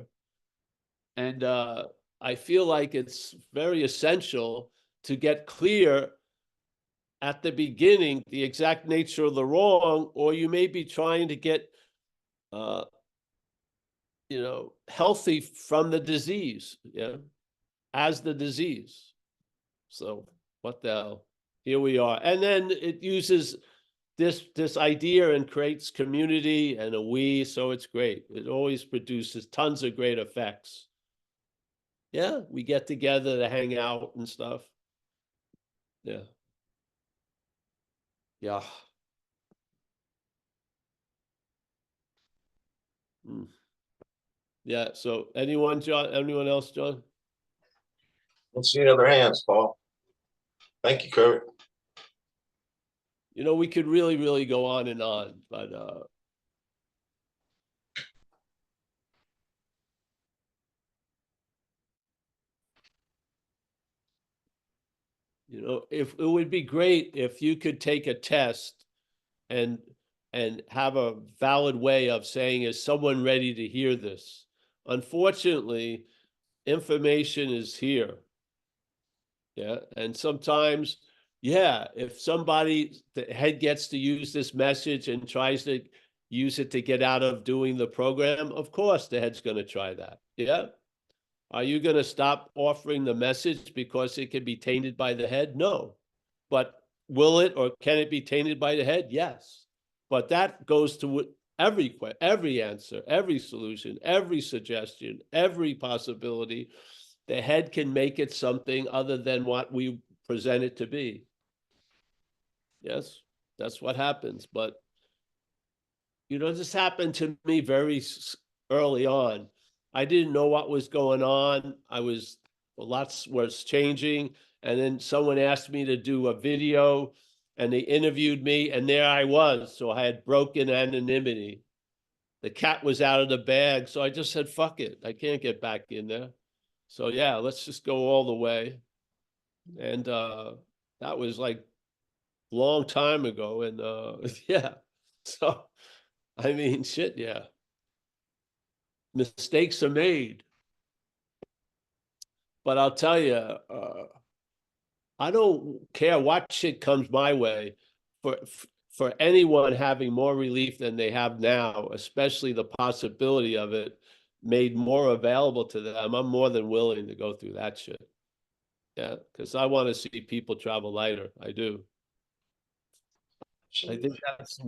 And I feel like it's very essential to get clear at the beginning the exact nature of the wrong, or you may be trying to get, uh, healthy from the disease, yeah, as the disease. So what the hell? Here we are. And then it uses this idea and creates community and a we, so it's great. It always produces tons of great effects. Yeah, we get together to hang out and stuff. Yeah. Yeah. Mm. Yeah. So anyone, John? Anyone else, John? Let's see other hands, Paul. Thank you, Kurt. We could really, really go on and on, but if it would be great if you could take a test and have a valid way of saying, is someone ready to hear this? Unfortunately, information is here. Yeah. And sometimes, yeah, if somebody, the head gets to use this message and tries to use it to get out of doing the program, of course the head's going to try that. Yeah. Are you going to stop offering the message because it can be tainted by the head? No. But will it, or can it be tainted by the head? Yes. But that goes to every answer, every solution, every suggestion, every possibility. The head can make it something other than what we present it to be. Yes, that's what happens. But this happened to me very early on. I didn't know what was going on. Lots was changing. And then someone asked me to do a video and they interviewed me, and there I was. So I had broken anonymity. The cat was out of the bag. So I just said, fuck it. I can't get back in there. So yeah, let's just go all the way. And that was like a long time ago. And yeah. So I mean, shit, yeah. Mistakes are made. But I'll tell you, I don't care what shit comes my way for anyone having more relief than they have now, especially the possibility of it made more available to them. I'm more than willing to go through that shit. Yeah, because I want to see people travel lighter. I do. I think that's,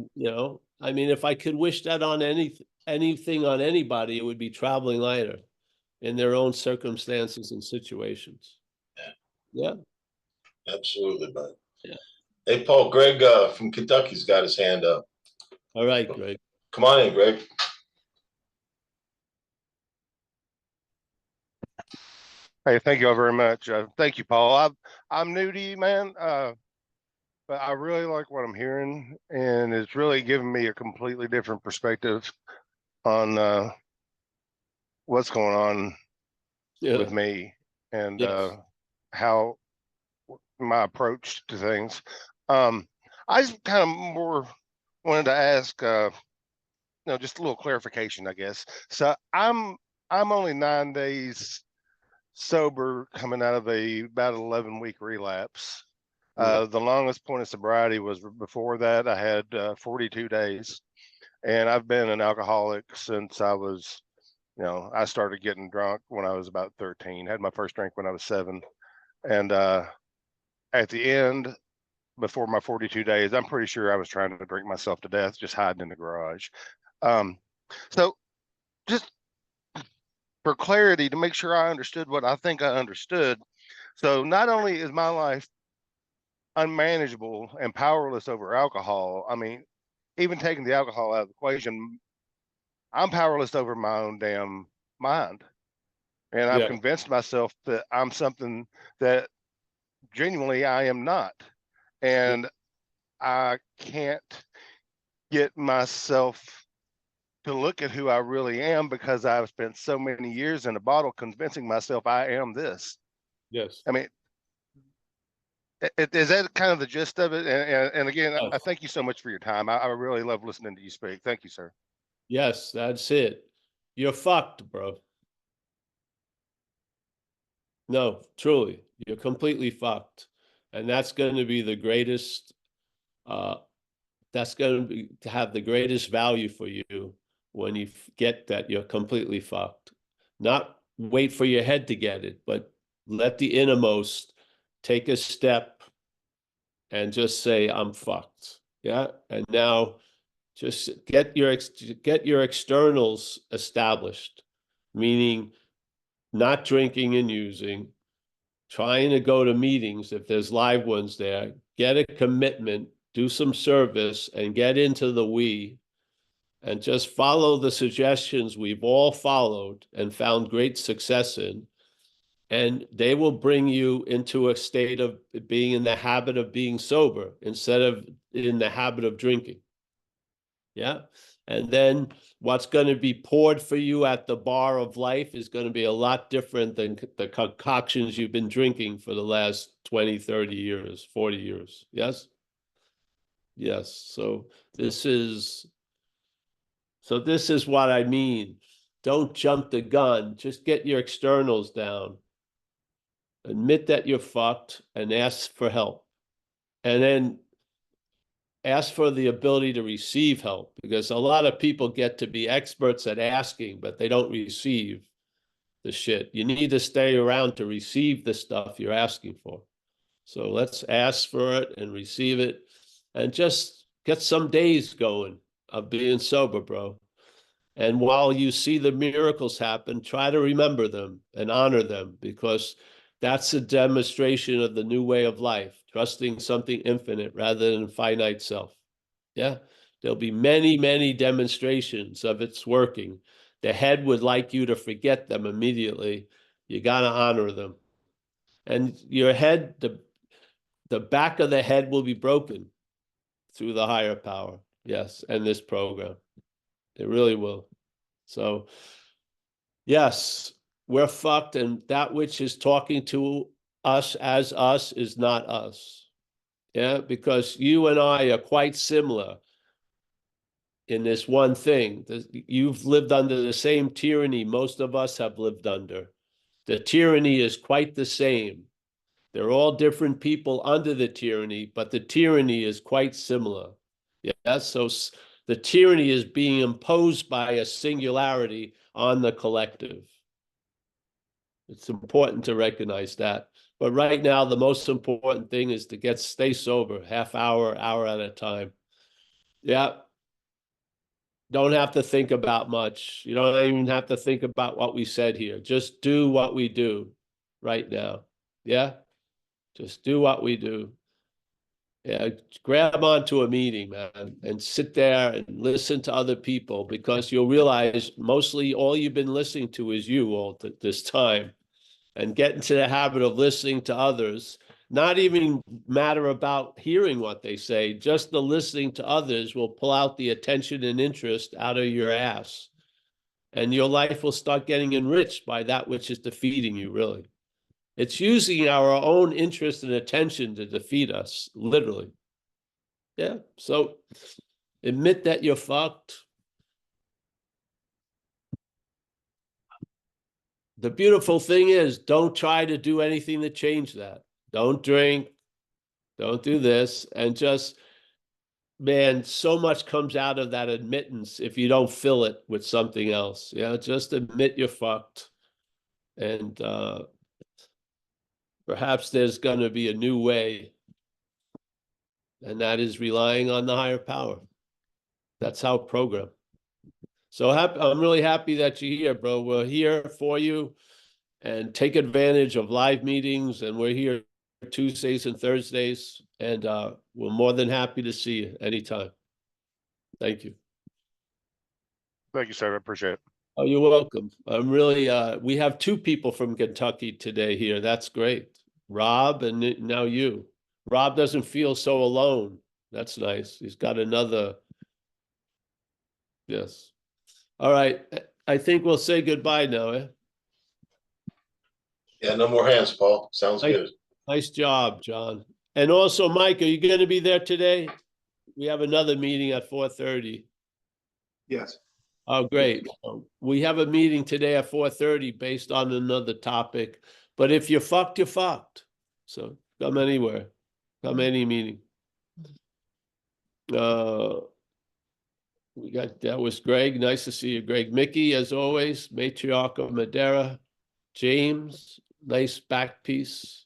I mean, if I could wish that on anything on anybody, it would be traveling lighter in their own circumstances and situations. Yeah. Absolutely, bud. Yeah. Hey, Paul, Greg from Kentucky's got his hand up. All right, Greg. Come on in, Greg. Hey, thank you all very much. Thank you, Paul. I'm new to you, man, but I really like what I'm hearing, and it's really giving me a completely different perspective on what's going on with me and how my approach to things. I just kind of more wanted to ask, just a little clarification, I guess. So I'm I'm only 9 days sober coming out of about 11-week relapse. The longest point of sobriety was before that. I had 42 days, and I've been an alcoholic since I was, I started getting drunk when I was about 13. Had my first drink when I was 7, and at the end, before my 42 days, I'm pretty sure I was trying to drink myself to death, just hiding in the garage. So just for clarity, to make sure I understood what I think I understood. So not only is my life unmanageable and powerless over alcohol, I mean, even taking the alcohol out of the equation, I'm powerless over my own damn mind. And I've convinced myself that I'm something that genuinely I am not. And I can't get myself to look at who I really am because I've spent so many years in a bottle convincing myself I am this. Yes. I mean, is that kind of the gist of it? And again, I thank you so much for your time. I really love listening to you speak. Thank you, sir. Yes, that's it. You're fucked, bro. No, truly, you're completely fucked. And that's going to be the greatest, that's going to have the greatest value for you when you get that you're completely fucked. Not wait for your head to get it, but let the innermost take a step and just say, I'm fucked. Yeah. And now just get your externals established, meaning not drinking and using, trying to go to meetings if there's live ones there, get a commitment, do some service, and get into the we, and just follow the suggestions we've all followed and found great success in. And they will bring you into a state of being in the habit of being sober instead of in the habit of drinking. Yeah. And then what's going to be poured for you at the bar of life is going to be a lot different than the concoctions you've been drinking for the last 20, 30 years, 40 years. Yes? Yes. So this is what I mean. Don't jump the gun. Just get your externals down. Admit that you're fucked and ask for help. And then ask for the ability to receive help, because a lot of people get to be experts at asking, but they don't receive the shit. You need to stay around to receive the stuff you're asking for. So let's ask for it and receive it and just get some days going of being sober, bro. And while you see the miracles happen, try to remember them and honor them, because that's a demonstration of the new way of life, trusting something infinite rather than finite self. Yeah, there'll be many, many demonstrations of it's working. The head would like you to forget them immediately. You got to honor them. And your head, the back of the head will be broken through the higher power. Yes, and this program. It really will. So, yes, we're fucked, and that which is talking to us as us is not us. Yeah, because you and I are quite similar in this one thing. You've lived under the same tyranny most of us have lived under. The tyranny is quite the same. They're all different people under the tyranny, but the tyranny is quite similar. Yeah, so the tyranny is being imposed by a singularity on the collective. It's important to recognize that. But right now, the most important thing is to stay sober, half hour, hour at a time. Yeah. Don't have to think about much. You don't even have to think about what we said here. Just do what we do right now. Yeah. Just do what we do. Yeah, grab onto a meeting, man, and sit there and listen to other people, because you'll realize mostly all you've been listening to is you all this time. And get into the habit of listening to others, not even matter about hearing what they say, just the listening to others will pull out the attention and interest out of your ass. And your life will start getting enriched by that which is defeating you, really. It's using our own interest and attention to defeat us, literally. Yeah. So admit that you're fucked. the beautiful thing is, don't try to do anything to change that. Don't drink, don't do this, and just, man, so much comes out of that admittance if you don't fill it with something else. Yeah, just admit you're fucked. And perhaps there's going to be a new way, and that is relying on the higher power. That's how program. So I'm really happy that you're here, bro. We're here for you, and take advantage of live meetings, and we're here Tuesdays and Thursdays, and we're more than happy to see you anytime. Thank you. Thank you, sir. I appreciate it. Oh, you're welcome. I'm really, we have 2 people from Kentucky today here. That's great. Rob and now you. Rob doesn't feel so alone. That's nice. He's got another. Yes. All right. I think we'll say goodbye now, eh? Yeah, no more hands, Paul. Sounds good. Nice job, John. And also, Mike, are you going to be there today? We have another meeting at 4:30. Yes. Oh, great. We have a meeting today at 4:30 based on another topic. But if you're fucked, you're fucked. So come anywhere. Come any meeting. We got, that was Greg. Nice to see you, Greg. Mickey, as always, Matriarch of Madeira. James, nice back piece.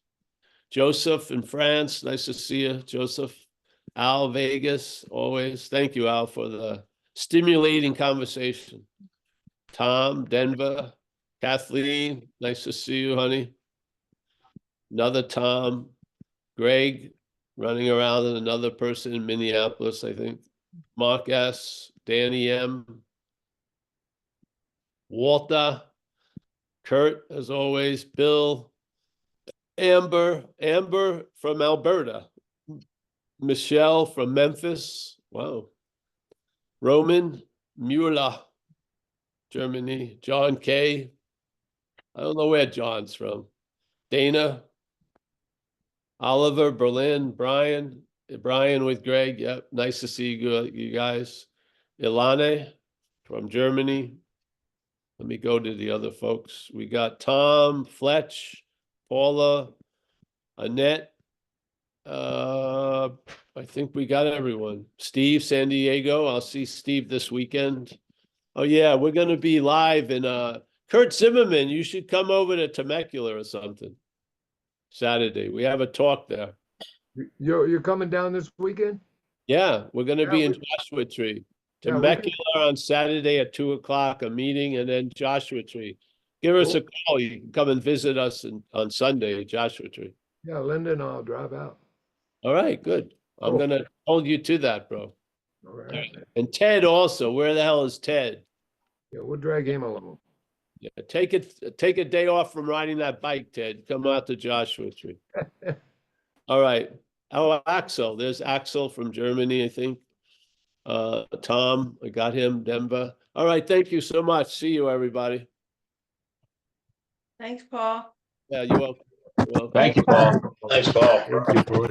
Joseph in France, nice to see you, Joseph. Al Vegas, always. Thank you, Al, for the stimulating conversation. Tom, Denver. Kathleen, nice to see you, honey. Another Tom. Greg, running around, and another person in Minneapolis, I think. Mark S., Danny M., Walter, Kurt, as always, Bill, Amber from Alberta, Michelle from Memphis, wow, Roman Mueller, Germany, John K., I don't know where John's from, Dana, Oliver, Berlin, Brian with Greg, yep, nice to see you guys. Ilane from Germany. Let me go to the other folks. We got Tom, Fletch, Paula, Annette. I think we got everyone. Steve, San Diego. I'll see Steve this weekend. Oh yeah, we're gonna be live in Kurt Zimmerman. You should come over to Temecula or something. Saturday. We have a talk there. You're coming down this weekend? Yeah, we're gonna Yeah, be in Joshua Tree. Yeah, we Temecula on Saturday at 2:00, a meeting, and then Joshua Tree. Give us a call. You can come and visit us on Sunday at Joshua Tree. Yeah, Linda and I'll drive out. All right, good. I'm Cool. gonna hold you to that, bro. All right. And Ted also. Where the hell is Ted? Yeah, we'll drag him along. Yeah, take a day off from riding that bike, Ted. Come out to Joshua Tree. All right. Oh, Axel. There's Axel from Germany, I think. Tom, I got him, Denver. All right, thank you so much. See you, everybody. Thanks, Paul. Yeah, you're welcome. You're welcome. Thank you, Paul. Thanks, Paul. Thank you, Paul.